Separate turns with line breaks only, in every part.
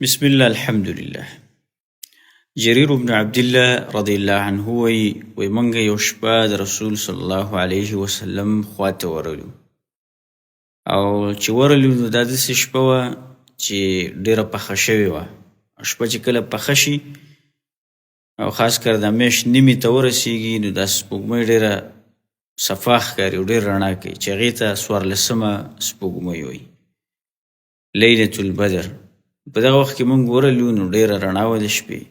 بسم الله الحمد لله. جرير بن عبد الله رضي الله عنه وی منګ یو شپه د رسول صلی الله علیه وسلم خواته ورلو او چې ورلو نو دا داسې شپه وه چې ډېره پخه شوې وه. شپه چې کله پخه شي او خاص کر د میاشت نیمې ته ورسیږي نو دا سپوږمۍ ډېره صفا ښکاري او ډېر رڼا کوي چې هغې ته 14مه سپوږمۍ وایي، لیلة البدر. په دغه وخت کې موږ ورلو نو ډېره رڼا وه د شپې.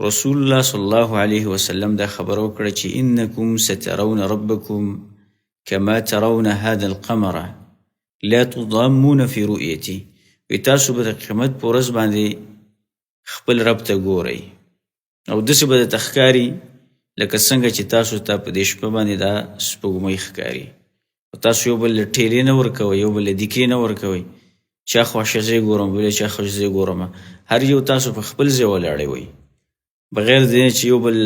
رسول الله صلی الله علیه وسلم دا خبره وکړه چې انکم سترون ربکم کما ترون هذا القمر لا تضامون فی رؤیته. وی تاسو به د قیامت په ورځ باندې خپل رب ته ګورئ او داسې به درته ښکاري لکه څنګه چې تاسو ته په دې شپه باندې دا سپوږمۍ ښکاري. او تاسو یو بل له ټیلې نه ورکوئ، یو بل له دیکې نه ورکوئ، چا خواشه زه ګورم بل چا خواشه زه ګورم، هر یو تاسو په خپل ځای ولاړی وئ بغیر د دې چې یو بل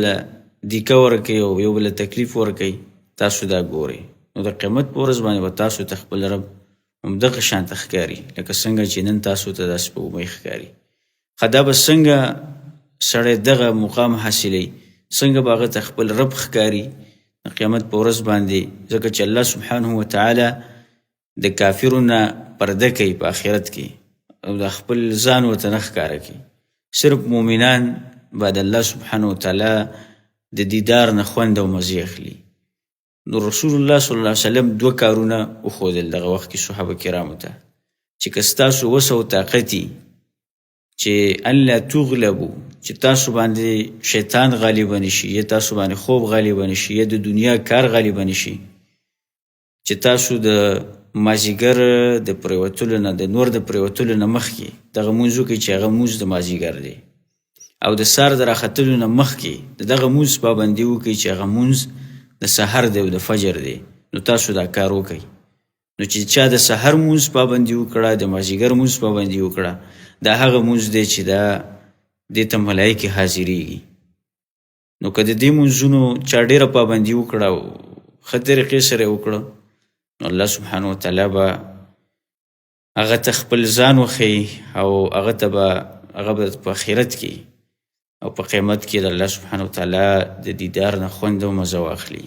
دیکه ورکوي او یو بل تکلیف ورکوي. تاسو دا ګورئ نو د قیامت په ورځ باندې به تاسو ته خپل رب همدغه شانته ښکاري لکه څنګه چې نن تاسو ته دا سپوږمۍ ښکاري. ښه دا به څنګه سړی دغه مقام حاصلوي، څنګه به هغه ته خپل رب ښکاري د قیامت په ورځ باندې، ځکه چې الله سبحانه وتعالی د کافرو نه پرده کوي په آخرت کې او د خپل ځان ورته نه ښکاره کوي. صرف مؤمنان به د الله سبحانه وتعالی د دیدار نه خوند او مزې اخلي. نو رسول الله صلی الله علیه وسلم 2 کارونه وښودل دغه وخت کې صحابه کرامو ته چې که ستاسو وس او طاقت چې الله تغلبو، چې تاسو باندې شیطان غالبه نشي، یا تاسو باندې خوب غالبه نشي، یا د دنیا کار غالبه نشي، چې تاسو د مازیګر د پریوتلو نه د نور د پریوتلو نه مخکې دغه مونځ وکړئ چې هغه مونځ د مازیګر دی، او د سهار د راختلو نه مخکې د دغه مونځ پابندي وکړئ چې هغه مونځ د سحر دی او د فجر دی. نو تاسو دا کار وکړئ. نو چې چا د سحر مونځ پابندي وکړه، د مازیګر مونځ پابندي وکړه، دا هغه مونځ دی چې دا دې ته ملایکې حاضرېږي. نو که د دې مونځونو چا ډېره پابندي وکړه او ښه طریقې سره یې وکړه نو الله سبحانه وتعالی به هغه ته خپل ځان وښیي او هغه به په آخرت کې او په قیامت کې د الله سبحانه وتعالی د دیدار نه خوند او مزه واخلي.